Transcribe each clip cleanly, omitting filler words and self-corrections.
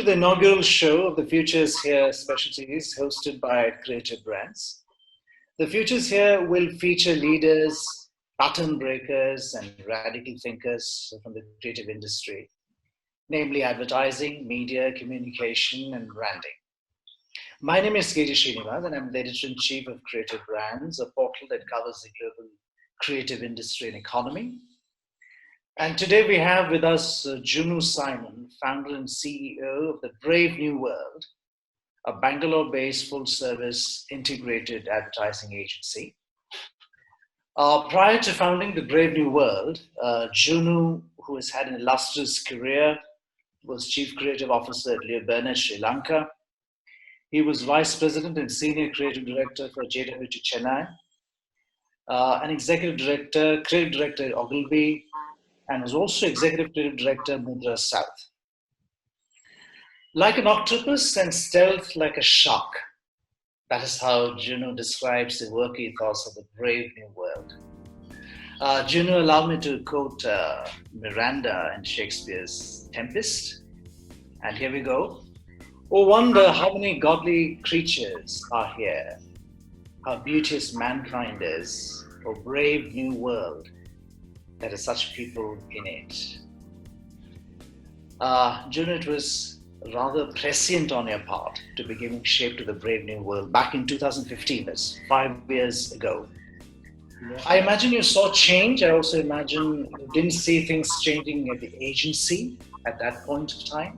the inaugural show of the Futures Here Specialties hosted by Creative Brands. The Futures Here will feature leaders, pattern breakers, and radical thinkers from the creative industry, namely advertising, media, communication, and branding. My name is KG Srinivas, and I'm the Editor-in-Chief of Creative Brands, a portal that covers the global creative industry and economy. And today we have with us JOONO Simon, founder and CEO of the Brave New World, a Bangalore-based full-service integrated advertising agency. Prior to founding the Brave New World, JOONO, who has had an illustrious career, was Chief Creative Officer at Leo Burnett, Sri Lanka. He was Vice President and Senior Creative Director for JWT Chennai, an Executive Director, Creative Director at Ogilvy, and was also Executive Creative Director Mudra South. Like an octopus and stealth like a shark. That is how JOONO describes the work ethos of the Brave New World. JOONO, allow me to quote Miranda in Shakespeare's Tempest. And here we go. Oh, wonder how many godly creatures are here. How beauteous mankind is. Oh, brave new world. There are such people in it. JOONO, it was rather prescient on your part to be giving shape to the Brave New World back in 2015, that's 5 years ago. Yeah. I imagine you saw change. I also imagine you didn't see things changing at the agency at that point of time.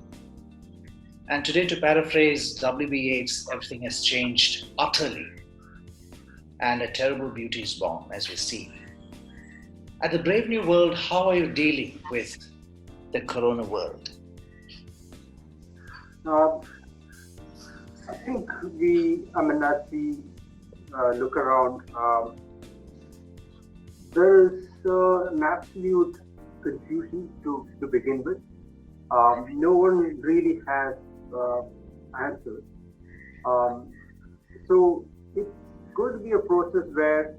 And today, to paraphrase W.B. Yeats, everything has changed utterly. And a terrible beauty is born, as we see. At the Brave New World, how are you dealing with the Corona world? I think as we look around, there is an absolute confusion to begin with. No one really has answers. So it's going to be a process where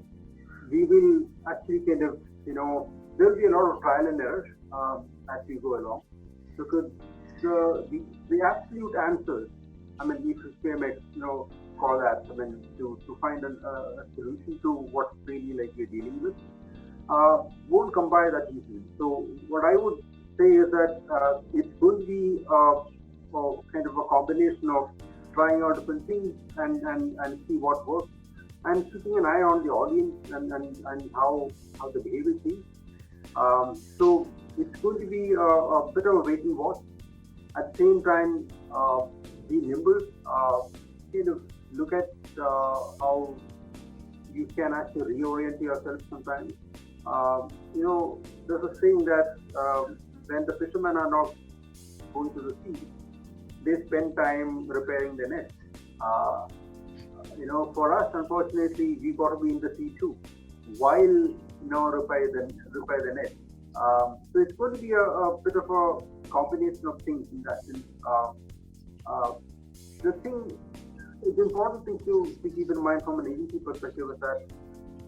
we will actually kind of, there'll be a lot of trial and error as we go along. Because the absolute answers, if we may, call that, to find a solution to what really we're dealing with, won't come by that easily. So what I would say is that it's going to be kind of a combination of trying out different things and see what works, and keeping an eye on the audience and how the behavior changes. So it's going to be a bit of a wait and watch. At the same time, be nimble, kind of look at how you can actually reorient yourself sometimes. There's a saying that when the fishermen are not going to the sea, they spend time repairing the net. For us, unfortunately, we got to be in the sea too, while repair the net. So it's going to be a bit of a combination of things in that sense. The important thing to keep in mind from an agency perspective is that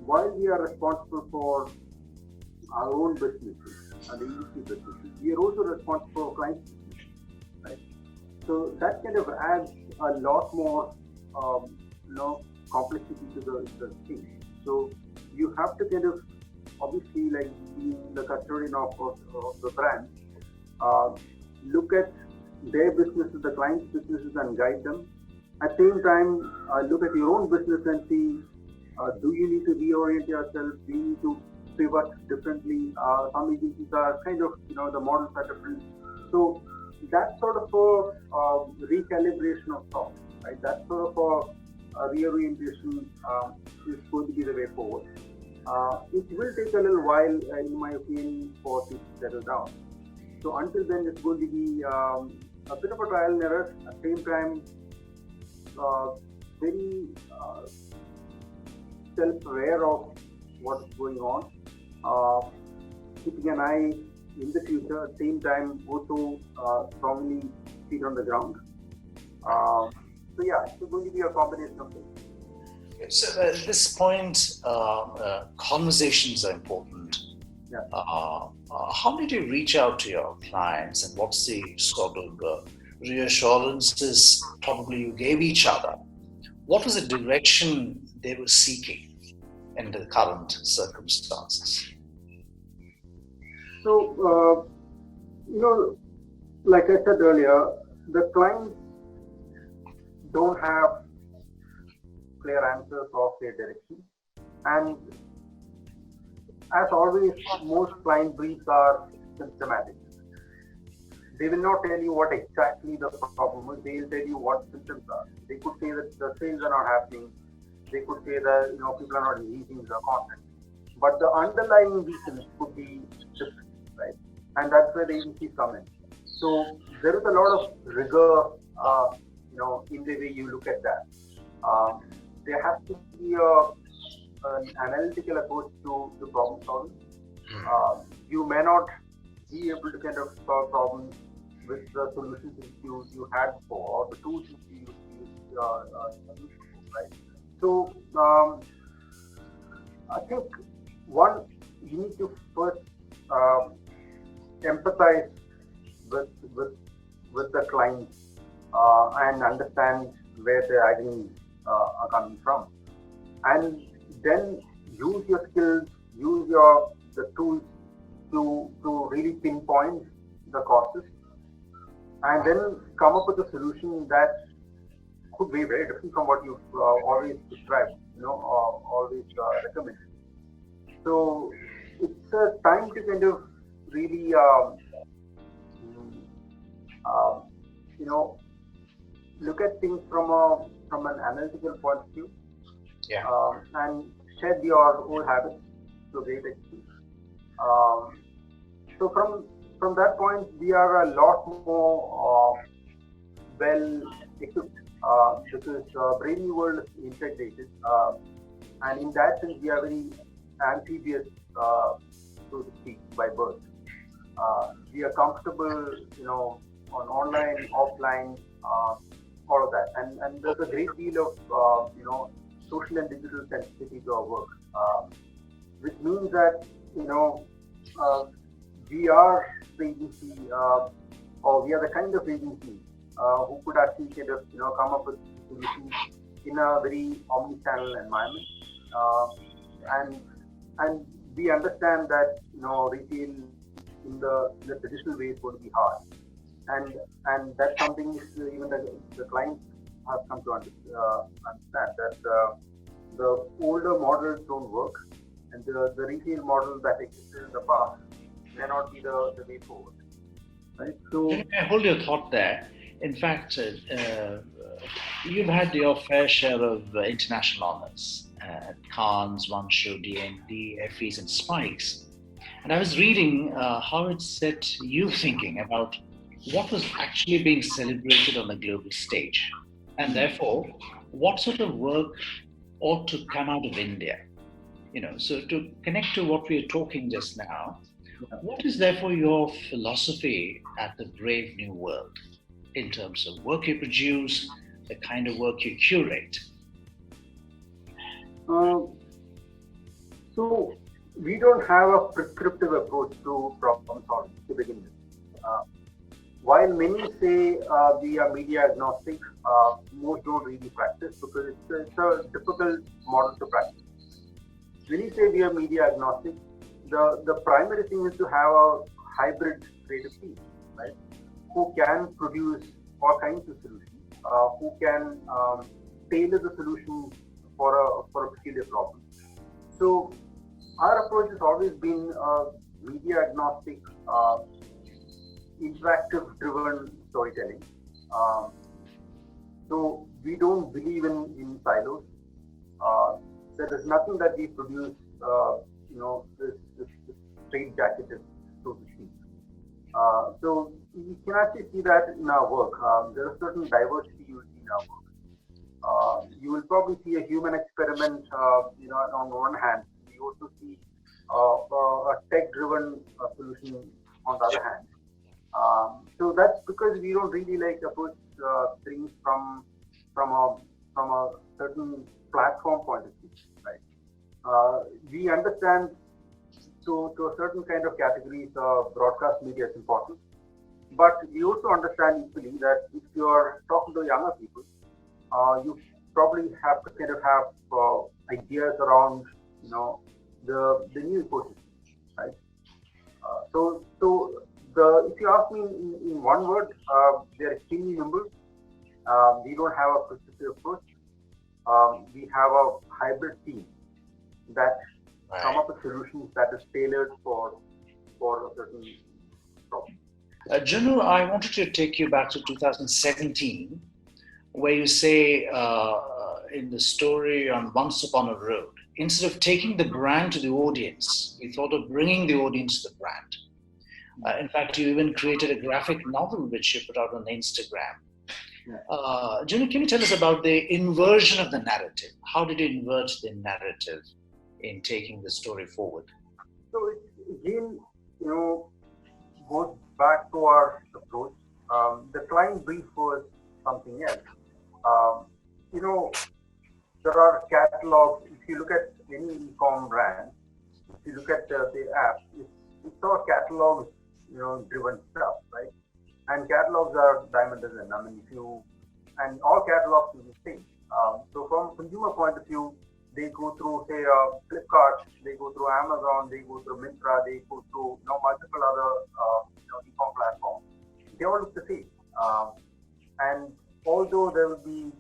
while we are responsible for our own businesses and the agency businesses, we are also responsible for clients' businesses, right? So that kind of adds a lot more, complexity to the thing. So you have to kind of, obviously, being the custodian of the brand, look at their businesses, the client's businesses, and guide them. At the same time, look at your own business and see, do you need to reorient yourself? Do you need to pivot differently? Some agencies are kind of, the models are different. So that sort of a recalibration of thought, right? That sort of a reorientation is going to be the way forward. It will take a little while, in my opinion, for things to settle down. So until then, it's going to be a bit of a trial and error. At the same time, very self-aware of what's going on, keeping an eye in the future. At the same time, also strongly feet on the ground. So yeah, it's going to be a combination of things. So at this point, conversations are important. Yeah. How did you reach out to your clients, and what's the sort of reassurances probably you gave each other, what was the direction they were seeking in the current circumstances? So, like I said earlier, the clients don't have clear answers of their direction. And as always, most client briefs are symptomatic. They will not tell you what exactly the problem is. They will tell you what symptoms are. They could say that the sales are not happening. They could say that people are not engaging the content. But the underlying reasons could be different, right? And that's where the agencies come in. So there is a lot of rigor, in the way you look at that. There has to be an analytical approach to problem solving. You may not be able to kind of solve problems with the solutions that you had before, or the tools that you used before, right? So I think you need to first empathize with the client and understand where their agonies are coming from, and then use your skills, use the tools to really pinpoint the causes, and then come up with a solution that could be very different from what you've always described, always recommended. So it's a time to kind of really, look at things from an analytical point of view, and shed your old habits to a great extent. So from that point, we are a lot more well equipped because Brainy World is integrated, and in that sense, we are very amphibious, so to speak, by birth. We are comfortable, on online, offline, all of that, and there's a great deal of social and digital sensitivity to our work, which means that we are the agency, or we are the kind of agency who could actually kind of come up with solutions in a very omni-channel environment, and we understand that retail in the traditional way is going to be hard, and that's something even the clients have come to understand that the older models don't work, and the retail model that existed in the past may not be the way forward. Right? So I hold your thought there. In fact, you've had your fair share of international honors at Cannes, Wanshu, DND, Effie's, and Spikes. And I was reading how it set you thinking about what was actually being celebrated on the global stage, and therefore, what sort of work ought to come out of India. So to connect to what we are talking just now, what is therefore your philosophy at the Brave New World in terms of work you produce, the kind of work you curate? So we don't have a prescriptive approach to problem solving to begin with. While many say we are media agnostic, most don't really practice because it's a difficult model to practice. When you say we are media agnostic, the primary thing is to have a hybrid creative team, right? Who can produce all kinds of solutions, who can tailor the solution for a particular problem. So our approach has always been media agnostic, interactive driven storytelling. So we don't believe in silos. There is nothing that we produce, this straight jacketed, so to speak. So you can actually see that in our work. There is certain diversity you will see in our work. You will probably see a human experiment, on one hand. You also see a tech-driven solution on the other hand. So that's because we don't really approach things from a certain platform point of view, right? We understand to a certain kind of categories, broadcast media is important. But we also understand equally that if you are talking to younger people, you probably have to kind of have ideas around, you know, the new ecosystem, right? So the if you ask me in one word, they're extremely nimble. We don't have a prescriptive approach. We have a hybrid team that come Right. up with solutions that is tailored for a certain problem. Junu, I wanted to take you back to 2017, where you say in the story on Once Upon a Road, instead of taking the brand to the audience, we thought of bringing the audience to the brand. In fact, you even created a graphic novel which you put out on Instagram. Yeah. Junu, can you tell us about the inversion of the narrative? How did you invert the narrative in taking the story forward? So it again, goes back to our approach. The client brief was something else. Um, you know, there are catalogs. If you look at any e-com brand, if you look at the app, it's all catalog, driven stuff, right? And catalogs are dime a dozen. I mean, and all catalogs is the same. So from consumer point of view, they go through, say, Flipkart, they go through Amazon, they go through Myntra, they go through, multiple other, e-com platforms. They all look the same. And although there will be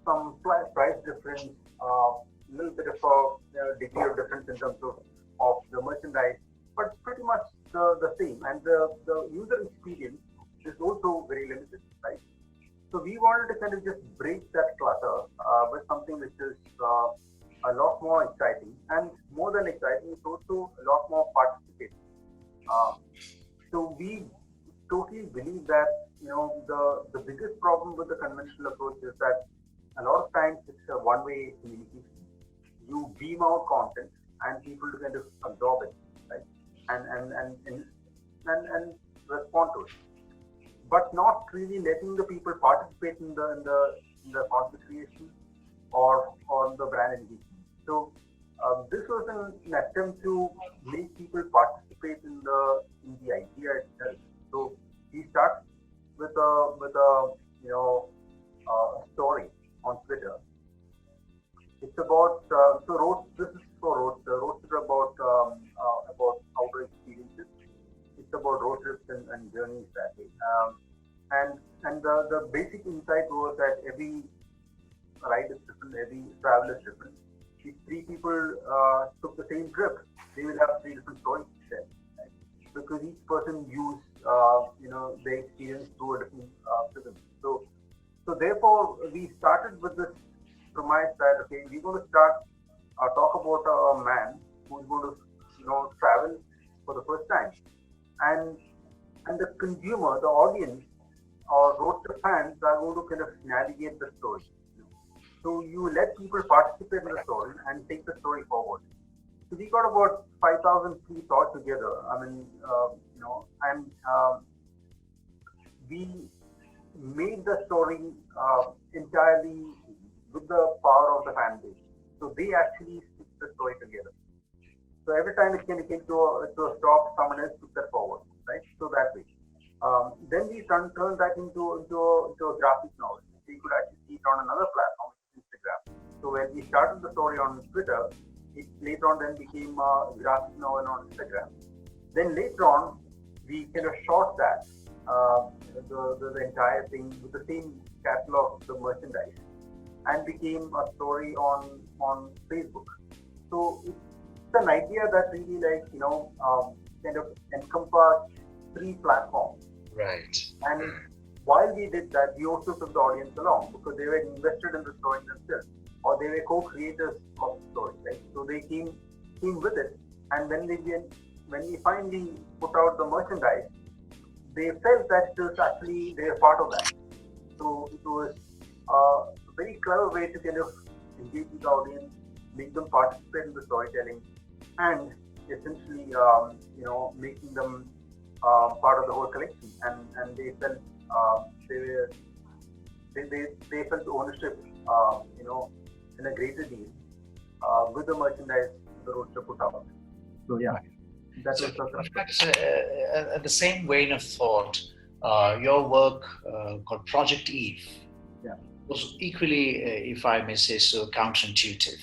some price difference, little bit of a degree of difference in terms of the merchandise, but pretty much the same. And the user experience is also very limited, right? So we wanted to kind of just break that clutter with something which is a lot more exciting, and more than exciting, it's also a lot more participating. Uh, so we totally believe that the biggest problem with the conventional approach is that a lot of times it's a one-way communication. You beam out content and people to kind of absorb it, right? And respond to it, but not really letting the people participate in the content creation or the brand engagement. So this was an attempt to make people participate in the idea itself. So we start with a story on Twitter. It's about This is for roads. The roads are about outdoor experiences. It's about road trips and journeys that way. And the basic insight was that every ride is different, every travel is different. If three people took the same trip, they will have three different stories to tell, right? Because each person used their experience through a different prism. So therefore, we started with this premise that okay, we're going to start talk about a man who's going to travel for the first time, and the consumer, the audience, or road trip fans are going to kind of navigate the story. So you let people participate in the story and take the story forward. So we got about 5,000 tweets all together. I mean, and we made the story entirely with the power of the fan base. So they actually stitch the story together. So every time it came to a stop, someone else took that forward, right? So that way. Then we turned that into a graphic novel. You could actually see it on another platform, Instagram. So when we started the story on Twitter, it later on then became a graphic novel on Instagram. Then later on, we kind of shot that the entire thing with the same catalog of the merchandise, and became a story on Facebook. So it's an idea that really kind of encompass three platforms. Right. And while we did that, we also took the audience along because they were invested in the story themselves, or they were co-creators of the story, right? So they came with it, and when we finally put out the merchandise, they felt that it was actually they were part of that. So it was a very clever way to kind of engage with the audience, make them participate in the storytelling, and essentially making them part of the whole collection, and they felt they felt ownership in a greater deal with the merchandise the roadster put out. So yeah, that So, was in fact, the same vein of thought, your work called Project Eve Yeah. was equally, if I may say so, counterintuitive.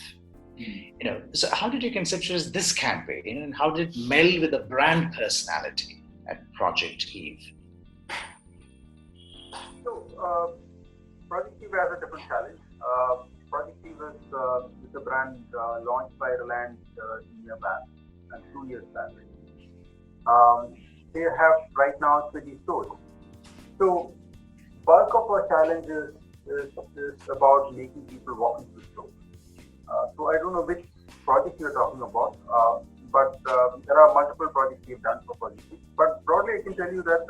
So how did you conceptualize this campaign, and how did it meld with the brand personality at Project Eve? So, Project Eve has a different challenge. Project Eve is a brand launched by Reliance a year back and 2 years back. They have right now 20 stores. So, bulk of our challenge is about making people walk into the store. So I don't know which project you're talking about, but there are multiple projects we've done for Project Eve. But broadly, I can tell you that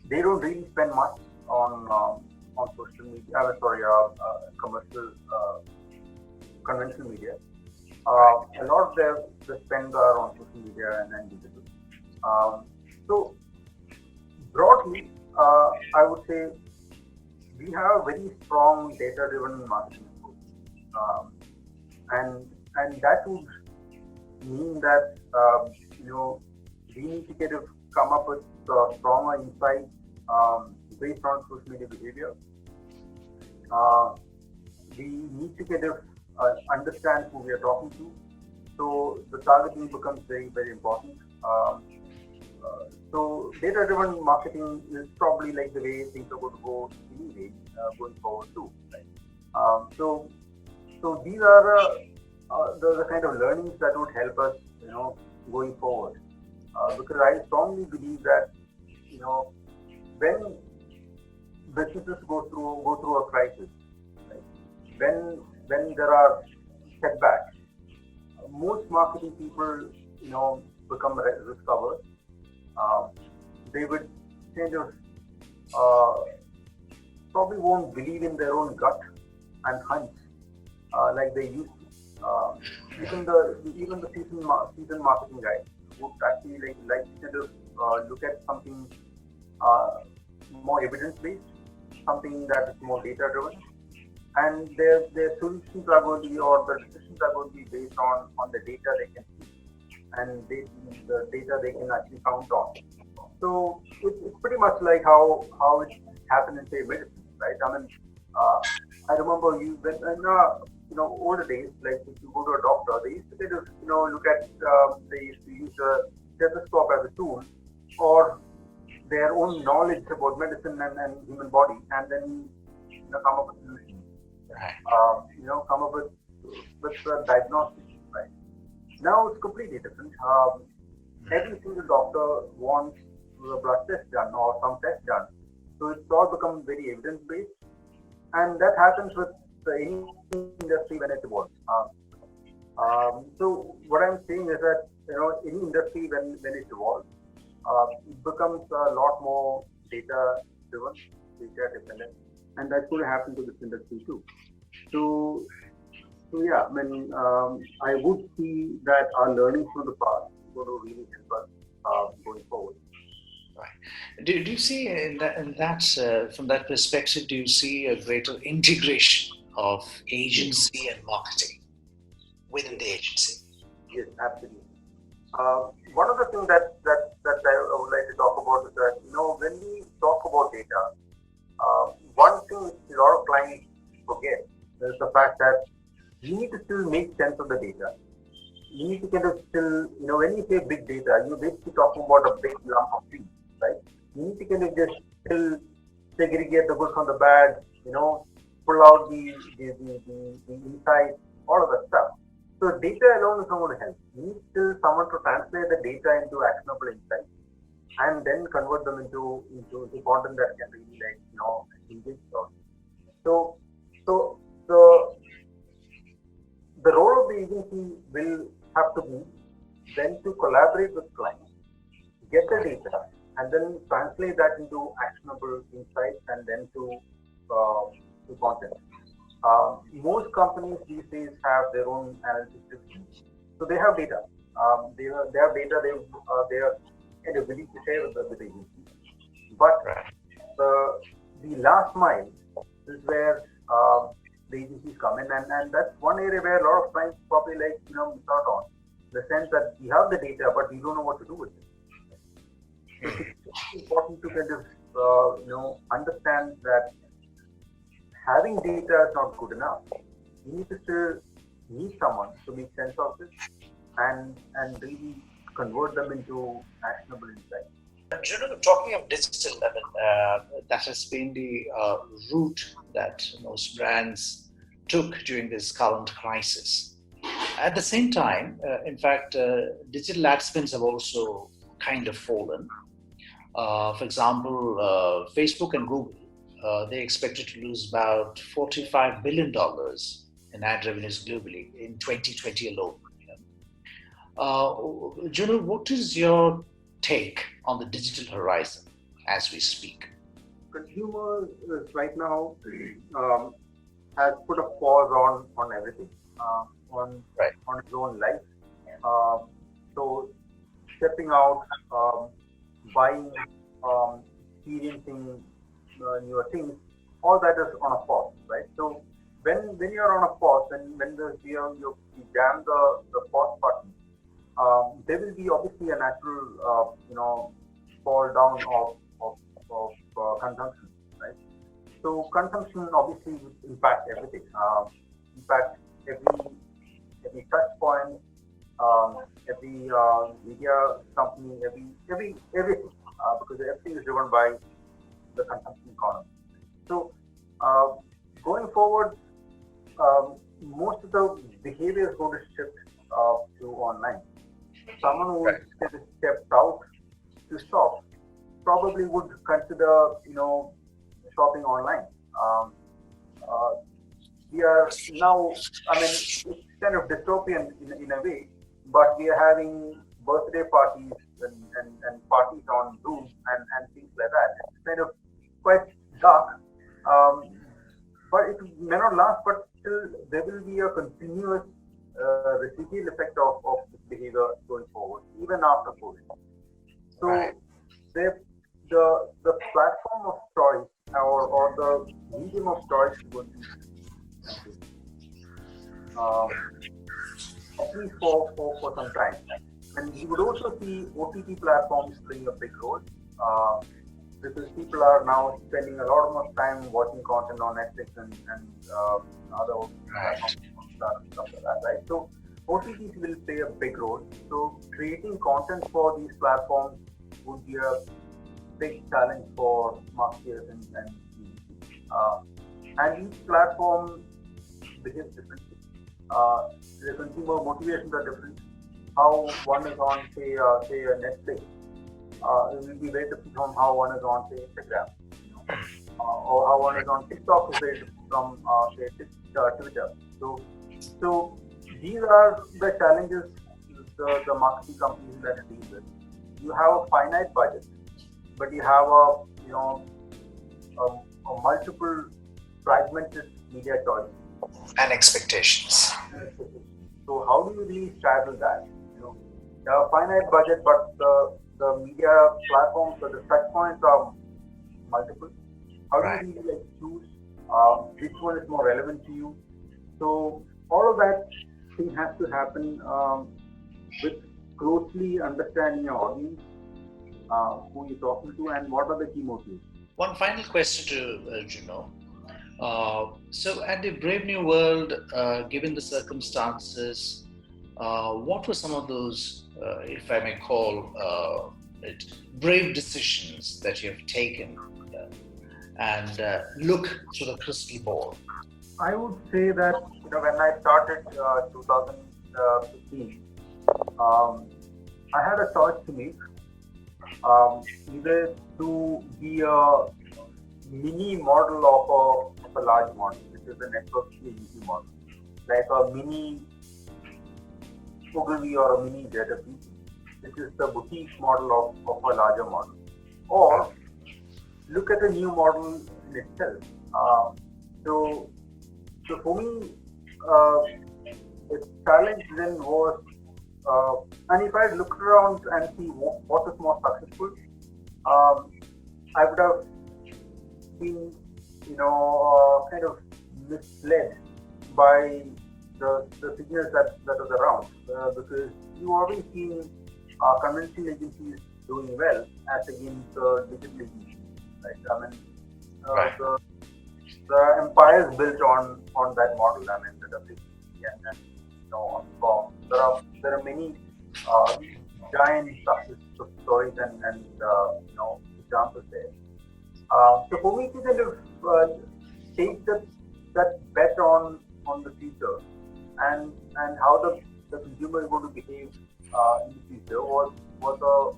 they don't really spend much on social media. Commercial, conventional media. A lot of the spend are on social media and digital. So broadly, I would say we have a very strong data-driven marketing approach, and that would mean that we need to kind of come up with stronger insights based on social media behavior. We need to kind of understand who we are talking to. So the targeting becomes very, very important. So data-driven marketing is probably like the way things are going to go anyway, going forward too. Right? So these are the kind of learnings that would help us, going forward. Because I strongly believe that, when businesses go through a crisis, right? When there are setbacks, most marketing people, become risk-averse. They would kind of probably won't believe in their own gut and hunch like they used to. Even the seasoned marketing guys would actually like to kind of look at something more evidence-based, something that is more data-driven, and their solutions are going to be, or the decisions are going to be based on the data they can see and the data they can actually count on. So it's pretty much like how it happened in, say, medicine, right? I mean, I remember when older days, like if you go to a doctor, they used to kind of look at they used to use a stethoscope as a tool, or their own knowledge about medicine and human body, and then come up with solutions. Right. Come up with diagnostics, right? Now it's completely different. Every single doctor wants a blood test done or some test done. So it's all become very evidence-based. And that happens with any industry when it evolves. So what I'm saying is that, any industry when it evolves, it becomes a lot more data-driven, data-dependent. And that's going to happen to this industry too. So yeah, I mean, I would see that our learnings from the past is going to really help us going forward. Right. Do you see from that perspective, do you see a greater integration of agency and marketing within the agency? Yes, absolutely. One of the things that I would like to talk about is that, when we talk about data, one thing which a lot of clients forget is the fact that you need to still make sense of the data. You need to kind of still, when you say big data, you're basically talking about a big lump of trees, right? You need to kind of just still segregate the good from the bad, pull out the insights, all of that stuff. So data alone is not going to help. You need still someone to translate the data into actionable insights and then convert them into content that can really engage us. So the role of the agency will have to be then to collaborate with clients, get the data, and then translate that into actionable insights and then to content. Most companies these days have their own analytics systems, so they have data. They have data. They are kind of willing to share with the agency. But the last mile is where the agencies come in, and that's one area where a lot of clients probably miss out on, the sense that we have the data but we don't know what to do with it. It's important to kind of understand that having data is not good enough. You need to still need someone to make sense of it and really convert them into actionable insights. Talking of digital, I mean, that has been the route that most brands took during this current crisis. At the same time, in fact, digital ad spends have also kind of fallen. For example, Facebook and Google, they expected to lose about $45 billion in ad revenues globally in 2020 alone. Juno, what is your take on the digital horizon as we speak? Consumers right now has put a pause on everything, on his own life. So stepping out, buying, experiencing newer things, all that is on a pause, right? So when you're on a pause, when you jam the pause button, there will be obviously a natural fall down of consumption, right? So consumption obviously would impact everything, impact every touch point, every media company, everything, because everything is driven by the consumption economy. So going forward, most of the behavior is going to shift to online. Someone who stepped out to shop probably would consider, shopping online. We are now, I mean, it's kind of dystopian in a way, but we are having birthday parties and parties on Zoom and things like that. It's kind of quite dark, but it may not last, but still there will be a continuous residual effect of this behavior going forward, even after COVID. So the platform of choice or the medium of choice is going to be at least for some time. And you would also see OTT platforms playing a big role, because people are now spending a lot more time watching content on Netflix and other platforms and stuff like that, right? So OTTs will play a big role. So creating content for these platforms would be a big challenge for marketers and each platform behaves differently. The consumer motivations are different. How one is on, say a Netflix, it will be very different from how one is on, say, Instagram, or how one is on TikTok is very different from, say, Twitter. So these are the challenges the marketing companies that deal with. You have a finite budget, but you have a multiple fragmented media choice and expectations. So how do you really straddle that? You have a finite budget, but the media platforms or the touch points are multiple. How do you really choose which one is more relevant to you? So all of that thing has to happen with closely understanding your audience, who you're talking to, and what are the key motives. One final question to Juno. So at the Brave New World, given the circumstances, what were some of those, if I may call it, brave decisions that you have taken and look through the crystal ball? I would say that when I started 2015, I had a choice to make, either to be a mini model of a large model, which is the network agency model, like a mini Ogilvy or a mini JW, which is the boutique model of a larger model, or look at a new model in itself. So for me, the challenge then was, and if I looked around and see what is more successful, I would have been, kind of misled by the signals that is around, because you always seen conventional agencies doing well as against the digital edition. Right? I mean, Right. the empire is built on that model. I mean, the WPP and on com. There are many uh, giant success stories and examples there. So for me to kind of take that bet on the future and how the consumer is going to behave in the future was a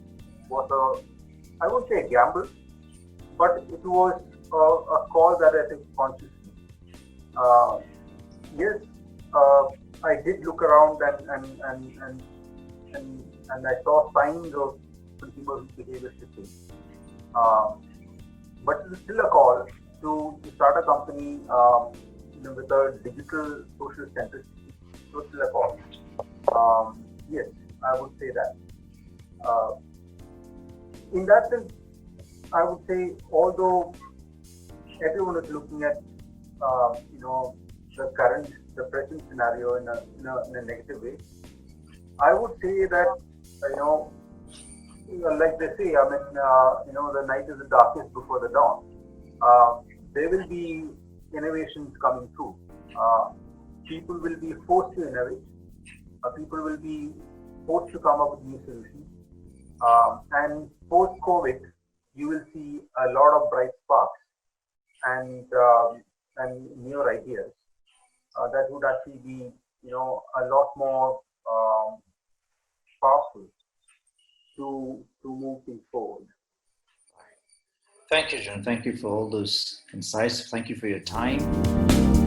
I won't say a gamble, but it was a call that I took consciously. Uh, yes, I did look around and I saw signs of consumer behavior shifting. Um, but it is still a call to start a company with a digital social centricity. So it's still a call. Yes, I would say that. Uh, in that sense, I would say although everyone is looking at the present scenario in a negative way, I would say that you know like they say, I mean, the night is the darkest before the dawn. There will be innovations coming through. People will be forced to innovate. People will be forced to come up with new solutions. And post-COVID, you will see a lot of bright sparks and newer ideas that would actually be, a lot more powerful to move things forward. Thank you, John. Thank you for all those insights. Thank you for your time.